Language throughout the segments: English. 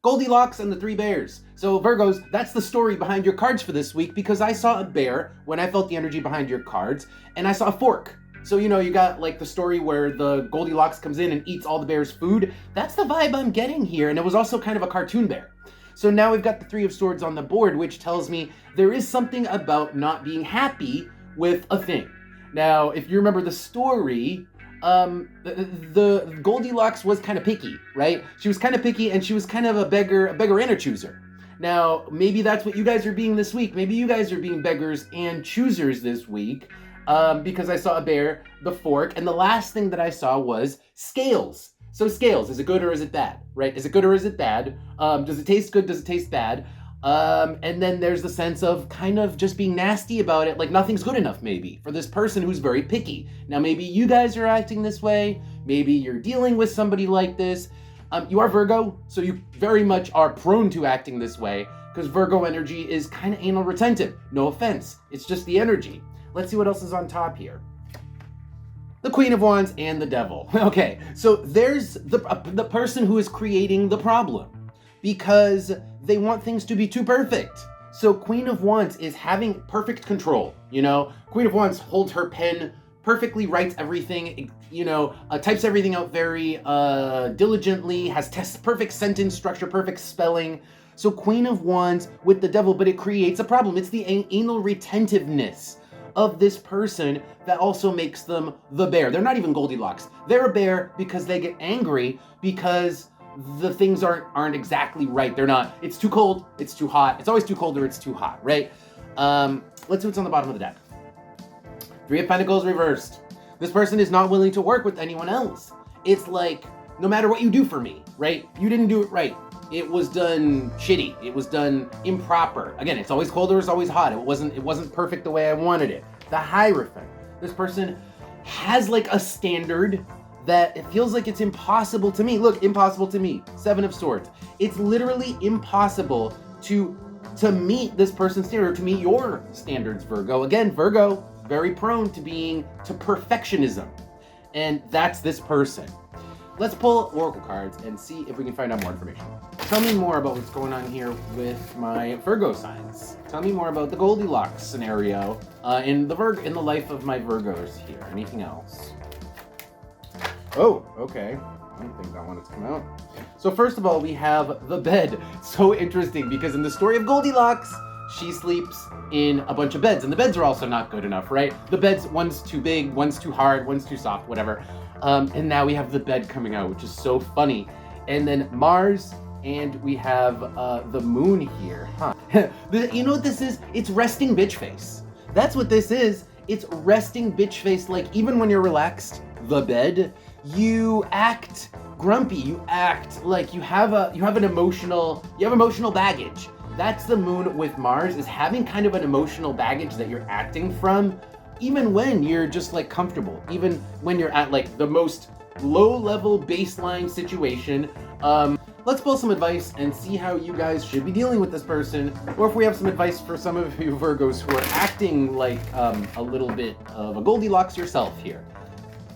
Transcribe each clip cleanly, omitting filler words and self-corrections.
Goldilocks and the Three Bears. So Virgos, that's the story behind your cards for this week, because I saw a bear when I felt the energy behind your cards, and I saw a fork. So, you know, you got like the story where the Goldilocks comes in and eats all the bear's food. That's the vibe I'm getting here. And it was also kind of a cartoon bear. So now we've got the Three of Swords on the board, which tells me there is something about not being happy with a thing. Now, if you remember the story, the Goldilocks was kind of picky, right? She was kind of picky, and she was kind of a beggar and a chooser. Now, maybe that's what you guys are being this week. Maybe you guys are being beggars and choosers this week, because I saw a bear, the fork, and the last thing that I saw was scales. So scales, is it good or is it bad, right? Is it good or is it bad? Does it taste good? Does it taste bad? And then there's the sense of kind of just being nasty about it, like nothing's good enough maybe for this person who's very picky. Now maybe you guys are acting this way, maybe you're dealing with somebody like this. You are Virgo, so you very much are prone to acting this way, because Virgo energy is kind of anal retentive. No offense, it's just the energy. Let's see what else is on top here. The Queen of Wands and the Devil. Okay, so there's the person who is creating the problem, because they want things to be too perfect. So Queen of Wands is having perfect control, you know? Queen of Wands holds her pen perfectly, writes everything, you know, types everything out very diligently, has perfect sentence structure, perfect spelling. So Queen of Wands with the Devil, but it creates a problem. It's the anal retentiveness of this person that also makes them the bear. They're not even Goldilocks. They're a bear because they get angry because the things aren't exactly right. They're not. It's too cold. It's too hot. It's always too cold or it's too hot, right? Let's see what's on the bottom of the deck. Three of Pentacles reversed. This person is not willing to work with anyone else. It's like, no matter what you do for me, right? You didn't do it right. It was done shitty. It was done improper. Again, it's always cold or it's always hot. It wasn't perfect the way I wanted it. The Hierophant. This person has like a standard that it feels like it's impossible to meet. Look, impossible to meet. Seven of Swords. It's literally impossible to meet this person's standard, to meet your standards, Virgo. Again, Virgo, very prone to perfectionism. And that's this person. Let's pull Oracle cards and see if we can find out more information. Tell me more about what's going on here with my Virgo signs. Tell me more about the Goldilocks scenario in the life of my Virgos here. Anything else? Oh, okay. I don't think that one has come out. So first of all, we have the bed. So interesting, because in the story of Goldilocks, she sleeps in a bunch of beds, and the beds are also not good enough, right? The beds, one's too big, one's too hard, one's too soft, whatever. And now we have the bed coming out, which is so funny. And then Mars, and we have the moon here. Huh. You know what this is? It's resting bitch face. That's what this is. It's resting bitch face. Like, even when you're relaxed, the bed, you act grumpy. You act like you have emotional baggage. That's the moon with Mars, is having kind of an emotional baggage that you're acting from, even when you're just like comfortable, even when you're at like the most low-level baseline situation. Let's pull some advice and see how you guys should be dealing with this person, or if we have some advice for some of you Virgos who are acting like a little bit of a Goldilocks yourself here.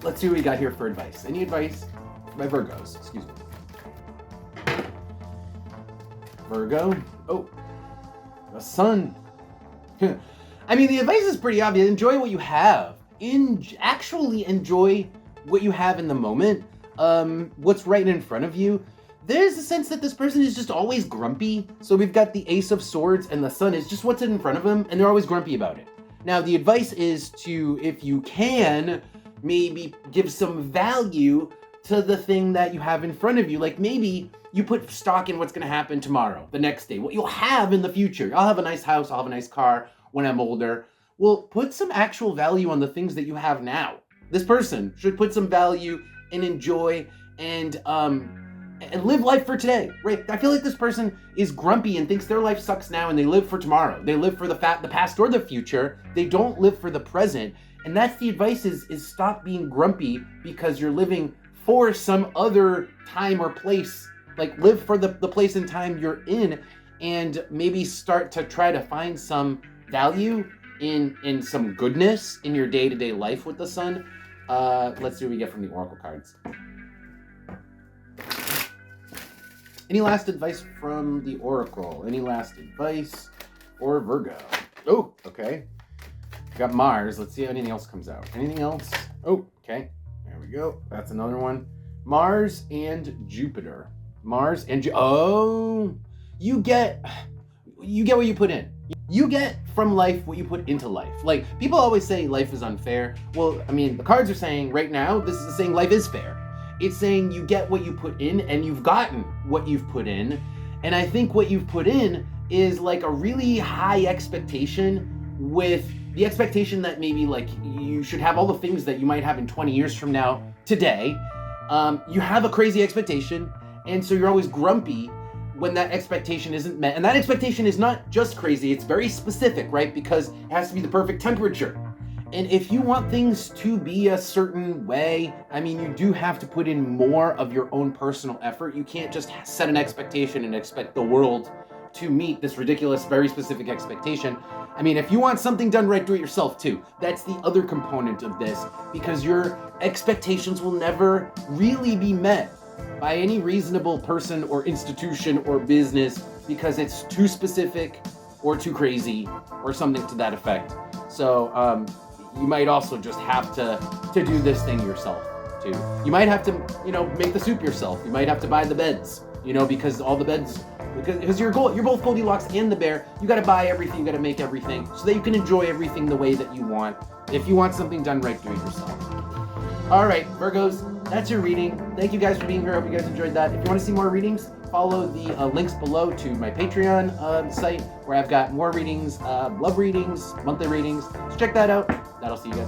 Let's see what we got here for advice. Any advice for my Virgos? Excuse me. Virgo. Oh, the sun. I mean, the advice is pretty obvious. Enjoy what you have. Actually enjoy what you have in the moment. What's right in front of you. There's a sense that this person is just always grumpy. So we've got the Ace of Swords, and the sun is just what's in front of them, and they're always grumpy about it. Now, the advice is to, if you can, maybe give some value to the thing that you have in front of you. Like, maybe you put stock in what's going to happen tomorrow, the next day, what you'll have in the future. I'll have a nice house, I'll have a nice car when I'm older. Well, put some actual value on the things that you have now. This person should put some value and enjoy and live life for today, right? I feel like this person is grumpy and thinks their life sucks now, and they live for tomorrow. They live for the past or the future. They don't live for the present. And that's the advice, is stop being grumpy because you're living for some other time or place. Like, live for the place and time you're in, and maybe start to try to find some value in some goodness in your day-to-day life with the sun. Let's see what we get from the Oracle cards. Any last advice from the Oracle? Any last advice for Virgo? Oh, okay. Got Mars. Let's see if anything else comes out. Anything else? Oh, okay. There we go. That's another one. Mars and Jupiter. Mars and you get what you put in. You get from life what you put into life. Like, people always say life is unfair. Well, I mean, the cards are saying right now, this is saying life is fair. It's saying you get what you put in, and you've gotten what you've put in. And I think what you've put in is like a really high expectation, with the expectation that maybe like you should have all the things that you might have in 20 years from now today. You have a crazy expectation, and so you're always grumpy when that expectation isn't met. And that expectation is not just crazy, it's very specific, right? Because it has to be the perfect temperature. And if you want things to be a certain way, I mean, you do have to put in more of your own personal effort. You can't just set an expectation and expect the world to meet this ridiculous, very specific expectation. I mean, if you want something done right, do it yourself too. That's the other component of this, because your expectations will never really be met by any reasonable person or institution or business, because it's too specific or too crazy or something to that effect. So you might also just have to do this thing yourself too. You might have to, make the soup yourself. You might have to buy the beds, because all the beds, because you're both Goldilocks and the bear. You got to buy everything, you got to make everything so that you can enjoy everything the way that you want. If you want something done right, do it yourself. All right, Virgos, that's your reading. Thank you guys for being here. I hope you guys enjoyed that. If you want to see more readings, follow the links below to my Patreon site, where I've got more readings, love readings, monthly readings. So check that out. That'll see you guys.